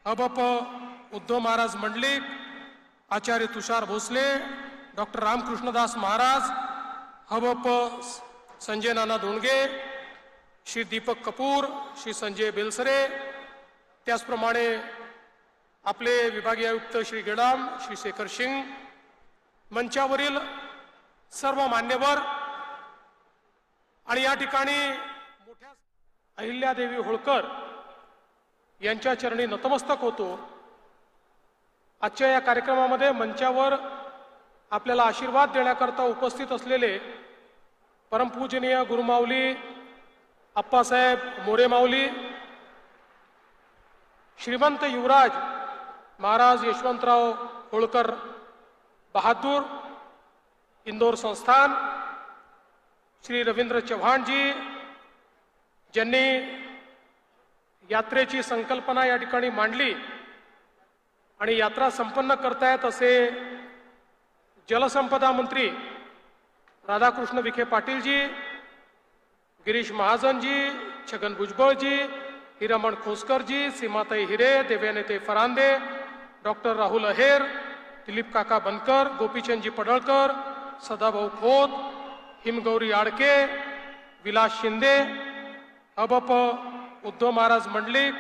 हबप उद्धव महाराज मंडलिक, आचार्य Tushar Bhosale, doctor Ramakrishnadas Maharaj, हबप Sanjay नाना धोंडगे, श्री दीपक कपूर, श्री संजय बेलसरे, त्याचप्रमाणे आपले विभागीय आयुक्त श्री गेडाम, श्री शेखर सिंग, मंचावरील सर्व मान्यवर आणि या ठिकाणी मोठ्या अहिल्यादेवी होळकर यांच्या चरणी नतमस्तक होतो। आजच्या या कार्यक्रमामध्ये मंचावर आपल्याला आशीर्वाद देण्याकरता उपस्थित असलेले परमपूजनीय गुरुमाऊली आप्पासाहेब मोरे माऊली, श्रीमंत युवराज महाराज यशवंतराव होळकर बहादूर, इंदोर संस्थान, श्री रवींद्र चव्हाण जी, ज्यांनी यात्रेची संकल्पना या ठिकाणी मांडली आणि यात्रा संपन्न करतायत असे जलसंपदा मंत्री राधाकृष्ण विखे पाटील जी, गिरीश महाजन जी, छगन भुजबळ जी, हिरामण खोसकर जी, सीमाताई हिरे, देवयानीताई फरांदे, डॉक्टर राहुल अहेर, दिलीप काका बनकर, गोपीचंदजी पडळकर, सदाभाऊ खोत, हिमगौरी आडके, विलास शिंदे, हबप उद्धव महाराज मंडलिक,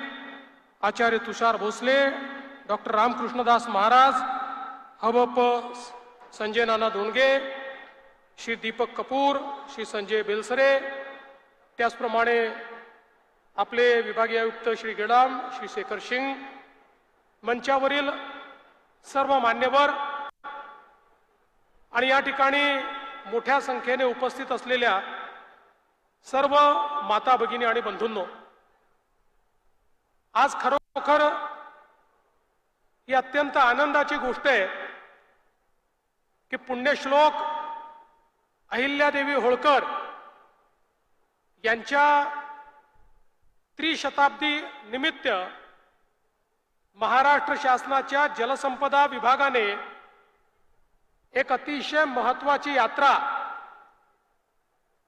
आचार्य तुषार भोसले, डॉक्टर रामकृष्णदास महाराज, हबप संजय नाना धोंडगे, श्री दीपक कपूर, श्री संजय बेलसरे, त्याचप्रमाणे आपले विभागीय आयुक्त श्री गेडाम, श्री शेखर सिंग, मंचावरील सर्व मान्यवर आणि या ठिकाणी मोठ्या संख्येने उपस्थित असलेल्या सर्व माता भगिनी आणि बंधूंनो, आज खरोखर ही अत्यंत आनंदाची गोष्ट आहे की पुण्यश्लोक अहिल्यादेवी होळकर यांच्या त्रिशताब्दी निमित्त महाराष्ट्र शासनाच्या जलसंपदा विभागाने एक अतिशय महत्त्वाची यात्रा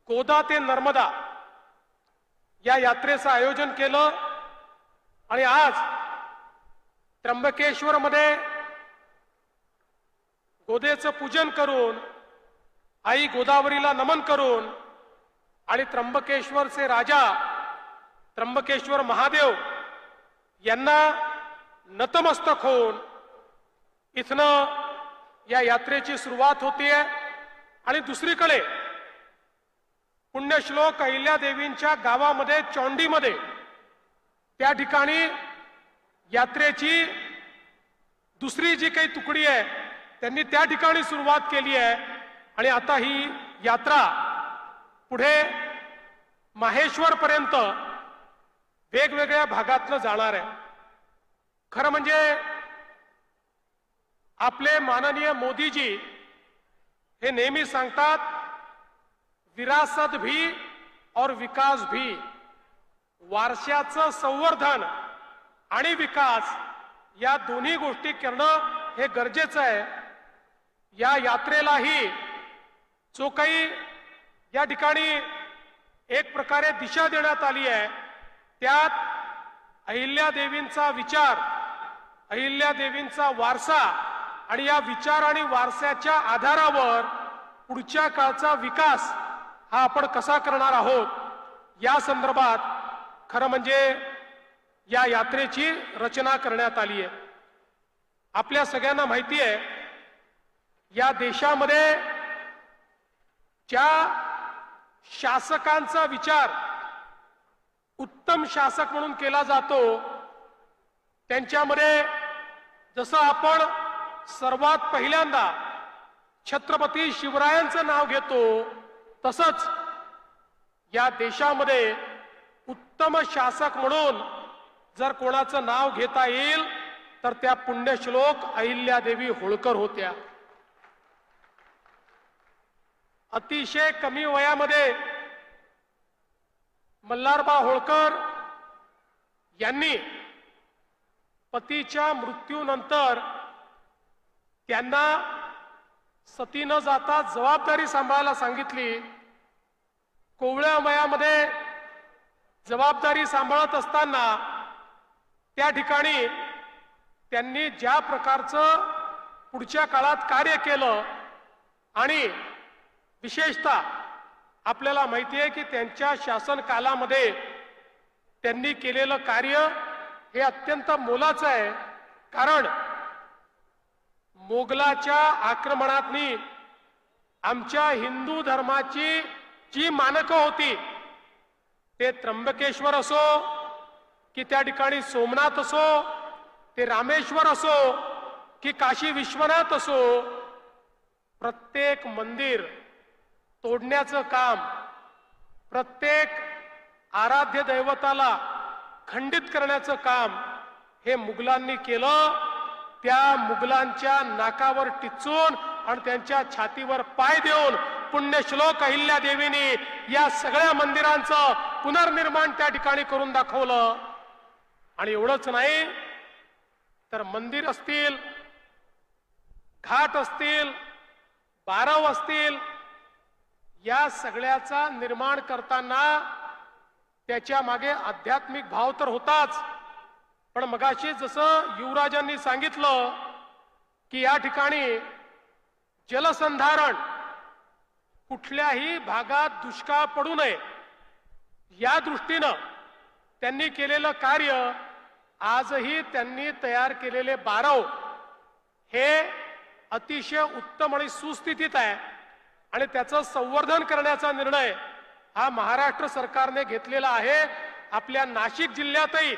गोदा ते नर्मदा या यात्रेचं आयोजन केलं आणि आज त्र्यंबकेश्वर मध्ये गोदेचं पूजन करून, आई गोदावरीला नमन करून आणि त्र्यंबकेश्वरचे राजा त्र्यंबकेश्वर महादेव यांना नतमस्तक होऊन इथनं या यात्रेची सुरुवात होतीये। आणि दुसरीकडे पुण्यश्लोक अहिल्यादेवींच्या गावामध्ये चौंडीमध्ये त्या ठिकाणी यात्रेची दुसरी जी काही तुकडी आहे त्यांनी त्या ठिकाणी सुरुवात केली आहे आणि आता ही यात्रा पुढे माहेश्वर पर्यंत वेगवेगळ्या भागातनं जाणार आहे। खरं म्हणजे आपले माननीय मोदीजी हे नेहमी सांगतात, विरासत भी और विकास भी, वारशाचं संवर्धन आणि विकास या दोन्ही गोष्टी करणं हे गरजेचं आहे। या यात्रेलाही जो काही या ठिकाणी एक प्रकारे दिशा देण्यात आली आहे त्यात अहिल्यादेवींचा विचार, अहिल्यादेवींचा वारसा आणि या विचार आणि वारसाच्या आधारावर पुढच्या काळचा विकास हा आपण कसा करणार आहोत या संदर्भात खरं म्हणजे या यात्रेची रचना करण्यात आली आहे। आपल्या सगळ्यांना माहिती आहे या देशामध्ये ज्या शासकांचा विचार उत्तम शासक म्हणून केला जातो त्यांच्यामध्ये जसं आपण सर्वात पहिल्यांदा छत्रपती शिवरायांचं नाव घेतो तसंच या देशामध्ये उत्तम शासक म्हणून जर कोणाचं नाव घेता येईल तर त्या पुण्यश्लोक अहिल्यादेवी होळकर होत्या। अतिशय कमी वयामध्ये मल्हारबा होळकर यांनी पतीच्या मृत्यूनंतर त्यांना सती न जाता जबाबदारी सांभाळायला सांगितली। कोवळ्या वयामध्ये जबाबदारी सांभाळत असताना त्या ठिकाणी त्यांनी ज्या प्रकारचं पुढच्या काळात कार्य केलं आणि विशेषतः आपल्याला माहिती आहे की त्यांच्या शासन कालामध्ये त्यांनी केलेलं कार्य हे अत्यंत मोलाचं आहे। कारण मोगलाच्या आक्रमणातनी आमच्या हिंदू धर्माची जी मानकं होती ते त्र्यंबकेश्वर असो की त्या ठिकाणी सोमनाथ असो, ते रामेश्वर असो की काशी विश्वनाथ असो, प्रत्येक मंदिर तोडण्याचं काम, प्रत्येक आराध्य दैवताला खंडित करण्याचं काम हे मुघलांनी केलं। त्या मुघलांच्या नाकावर टिचून आणि त्यांच्या छातीवर पाय देऊन पुण्यश्लोक अहिल्यादेवींनी या सगळ्या मंदिरांचं पुनर्निर्माण त्या ठिकाणी करून दाखवलं। आणि एवढंच नाही तर मंदिर असतील, घाट असतील, बारव असतील, या सगळ्याचा निर्माण करताना त्याच्या मागे आध्यात्मिक भाव तर होताच, पण मगाशी जसं युवराजांनी सांगितलं की या ठिकाणी जलसंधारण कुठल्याही भागात दुष्काळ पडू नये या दृष्टीनं त्यांनी केलेलं कार्य, आजही त्यांनी तयार केलेले बारव हे अतिशय उत्तम आणि सुस्थितीत आहे आणि त्याचं संवर्धन करण्याचा निर्णय हा महाराष्ट्र सरकारने घेतलेला आहे। आपल्या नाशिक जिल्ह्यातही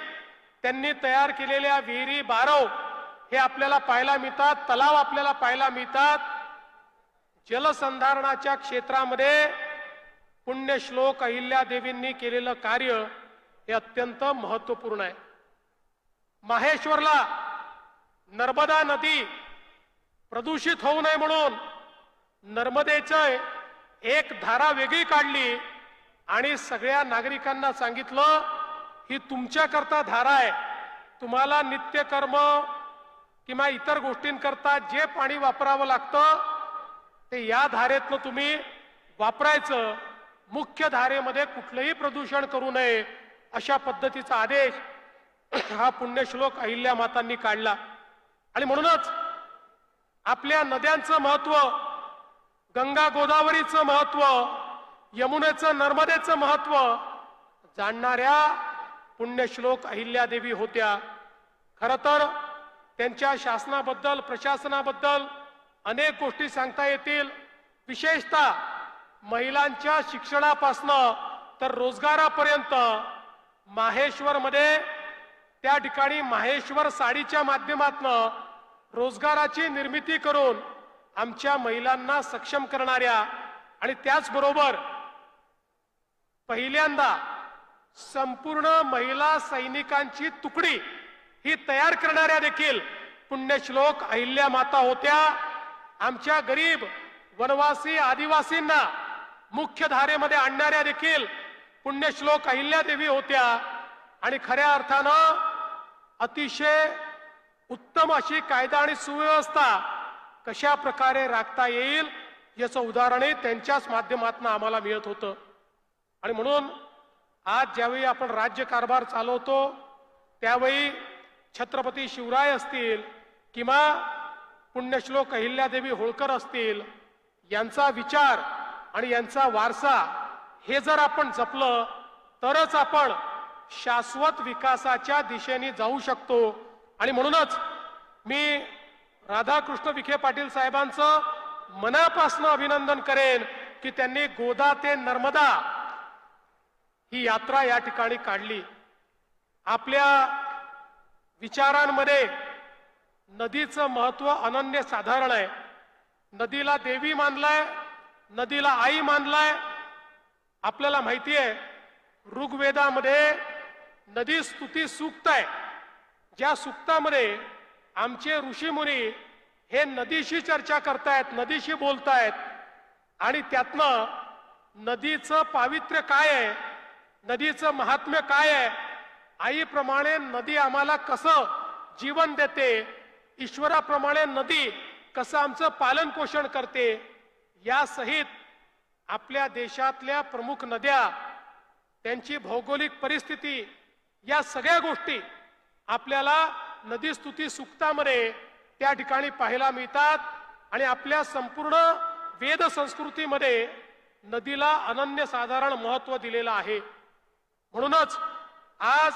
त्यांनी तयार केलेल्या विहिरी, बारव हे आपल्याला पाहायला मिळतात, तलाव आपल्याला पाहायला मिळतात। जलसंधारणाच्या क्षेत्रामध्ये पुण्यश्लोक अहिल्यादेवींनी केलेलं कार्य हे अत्यंत महत्त्वपूर्ण आहे। माहेश्वरला नर्मदा नदी प्रदूषित होऊ नये म्हणून नर्मदेचं एक धारा वेगळी काढली आणि सगळ्या नागरिकांना सांगितलं ही तुमच्याकरता धारा आहे, तुम्हाला नित्यकर्म किंवा इतर गोष्टींकरता जे पाणी वापरावं लागतं ते या धारेतनं तुम्ही वापरायचं, मुख्य धारेमध्ये कुठलंही प्रदूषण करू नये अशा पद्धतीचा आदेश हा पुण्यश्लोक अहिल्या मातांनी काढला। आणि म्हणूनच आपल्या नद्यांचं महत्व, गंगा गोदावरीचं महत्व, यमुनेचं नर्मदेचं महत्व जाणणाऱ्या पुण्यश्लोक अहिल्यादेवी होत्या। खरं तर त्यांच्या शासनाबद्दल, प्रशासनाबद्दल अनेक गोष्टी सांगता येतील, विशेषतः महिलांच्या शिक्षणापासनं तर रोजगारापर्यंत माहेश्वरमध्ये त्या ठिकाणी माहेश्वर साडीच्या माध्यमातून रोजगाराची निर्मिती करून आमच्या महिलांना सक्षम करणाऱ्या आणि त्याचबरोबर पहिल्यांदा संपूर्ण महिला सैनिकांची तुकडी ही तयार करणाऱ्या देखील पुण्यश्लोक अहिल्या माता होत्या। आमच्या गरीब वनवासी आदिवासींना मुख्य धारेमध्ये आणणाऱ्या देखील पुण्यश्लोक अहिल्यादेवी होत्या आणि खऱ्या अर्थानं अतिशय उत्तम अशी कायदा आणि सुव्यवस्था कशा प्रकारे राखता येईल याचं उदाहरणही त्यांच्याच माध्यमातून आम्हाला मिळत होतं। आणि म्हणून आज ज्यावेळी आपण राज्यकारभार चालवतो त्यावेळी छत्रपती शिवराय असतील किंवा पुण्यश्लोक अहिल्यादेवी होळकर असतील, यांचा विचार आणि यांचा वारसा हे जर आपण जपलं तरच आपण शाश्वत विकासाच्या दिशेने जाऊ शकतो। आणि म्हणूनच मी राधाकृष्ण विखे पाटील साहेबांचं मनापासून अभिनंदन करेन की त्यांनी गोदा ते नर्मदा ही यात्रा या ठिकाणी काढली। आपल्या विचारांमध्ये नदीचं महत्व अनन्यसाधारण आहे। नदीला देवी मानलाय, नदीला आई मानलाय। आपल्याला माहिती आहे ऋग्वेदामध्ये नदी स्तुती सूक्त आहे, ज्या सूक्तामध्ये आमचे ऋषीमुनी हे नदीशी चर्चा करतायत, नदीशी बोलतायत आणि त्यातनं नदीचं पावित्र्य काय आहे, नदीचं महात्म्य काय आहे, आईप्रमाणे नदी आम्हाला कसं जीवन देते, ईश्वराप्रमाणे नदी कसं आमचं पालन पोषण करते, या सहित आपल्या देशातल्या प्रमुख नद्या, त्यांची भौगोलिक परिस्थिती, या सगळ्या गोष्टी आपल्याला नदी स्तुती सूक्तामध्ये त्या ठिकाणी पाहायला मिळतात आणि आपल्या संपूर्ण वेद संस्कृतीमध्ये नदीला अनन्यसाधारण महत्त्व दिलेलं आहे। म्हणूनच आज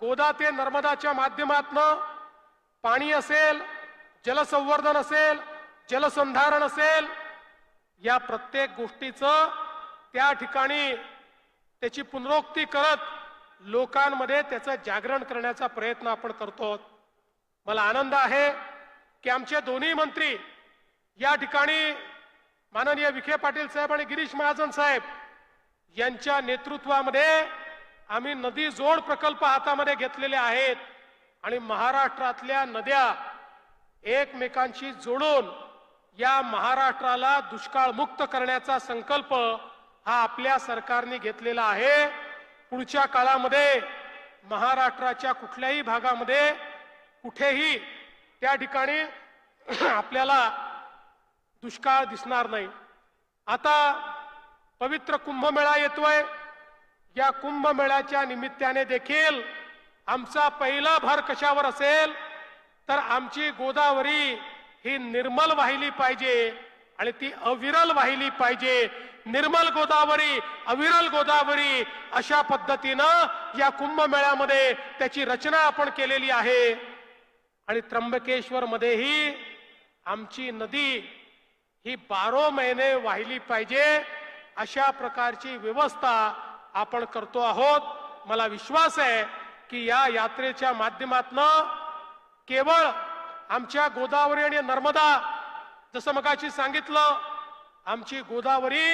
गोदा ते नर्मदाच्या माध्यमातून पाणी असेल, जलसंवर्धन असेल, जलसंधारण असेल, या प्रत्येक गोष्टीचं त्या ठिकाणी त्याची पुनरुक्ती करत लोकांमध्ये त्याचं जागरण करण्याचा प्रयत्न आपण करतो। मला आनंद आहे की आमचे दोन्ही मंत्री या ठिकाणी माननीय विखे पाटील साहेब आणि गिरीश महाजन साहेब यांच्या नेतृत्वामध्ये आम्ही नदी जोड प्रकल्प हातामध्ये घेतलेले आहेत आणि महाराष्ट्रातल्या नद्या एकमेकांशी जोडून या महाराष्ट्राला दुष्काळ मुक्त करण्याचा संकल्प हा आपल्या सरकारने घेतलेला आहे। पुढच्या काळामध्ये महाराष्ट्राच्या कुठल्याही भागामध्ये कुठेही त्या ठिकाणी आपल्याला दुष्काळ दिसणार नाही। आता पवित्र कुंभमेळा येतोय, या कुंभमेळ्याच्या निमित्ताने देखील आमचा पहिला भर कशावर असेल तर आमची गोदावरी ही निर्मल वाहिली पाहिजे आणि ती अविरल वाहिली पाहिजे। निर्मल गोदावरी, अविरल गोदावरी अशा पद्धतीनं या कुंभमेळ्यामध्ये त्याची रचना आपण केलेली आहे आणि त्र्यंबकेश्वर मध्येही आमची नदी ही 12 महिने वाहिली पाहिजे अशा प्रकारची व्यवस्था आपण करतो आहोत। मला विश्वास आहे की या यात्रेच्या माध्यमातून केवळ आमच्या गोदावरी आणि नर्मदा, जसं मगाशी सांगितलं, आमची गोदावरी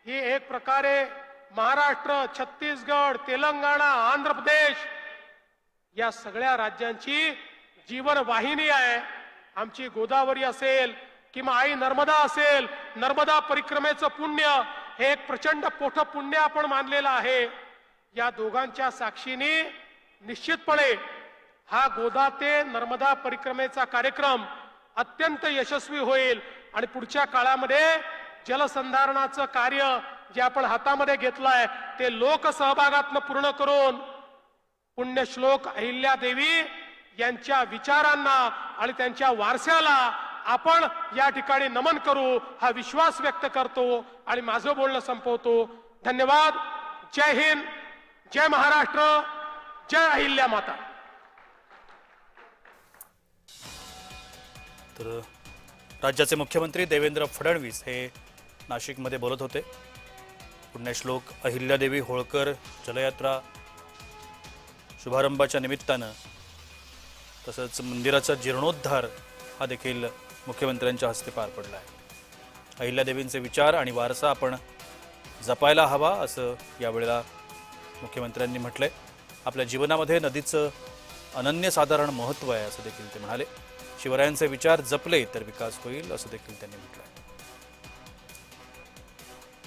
ही एक प्रकारे महाराष्ट्र, छत्तीसगड, तेलंगणा, आंध्र प्रदेश या सगळ्या राज्यांची जीवन वाहिनी आहे। आमची गोदावरी असेल किंवा आई नर्मदा असेल, नर्मदा परिक्रमेचं पुण्य हे एक प्रचंड मोठं पुण्य आपण मानलेलं आहे। या दोघांच्या साक्षीने निश्चितपणे हा गोदा ते नर्मदा परिक्रमेचा कार्यक्रम अत्यंत यशस्वी होईल आणि पुढच्या काळामध्ये जलसंधारणाचं कार्य जे आपण हातामध्ये घेतलंय ते लोकसहभागातून पूर्ण करून पुण्यश्लोक अहिल्यादेवी यांच्या विचारांना आणि त्यांच्या वारशाला आपण या ठिकाणी नमन करू हा विश्वास व्यक्त करतो आणि माझं बोलणं संपवतो। धन्यवाद। जय हिंद, जय महाराष्ट्र, जय अहिल्या माता। तर राज्याचे मुख्यमंत्री देवेंद्र फडणवीस हे नाशिकमध्ये बोलत होते। पुण्यश्लोक अहिल्यादेवी होळकर जलयात्रा शुभारंभाच्या निमित्तानं तसंच मंदिराचा जीर्णोद्धार हा देखील मुख्यमंत्र्यांच्या हस्ते पार पडला आहे। अहिल्यादेवींचे विचार आणि वारसा आपण जपायला हवा असं यावेळेला मुख्यमंत्र्यांनी म्हटलंय। आपल्या जीवनामध्ये नदीचं अनन्यसाधारण महत्त्व आहे असं देखील ते म्हणाले। शिवरायांचे विचार जपले तर विकास होईल असं देखील त्यांनी म्हटलंय।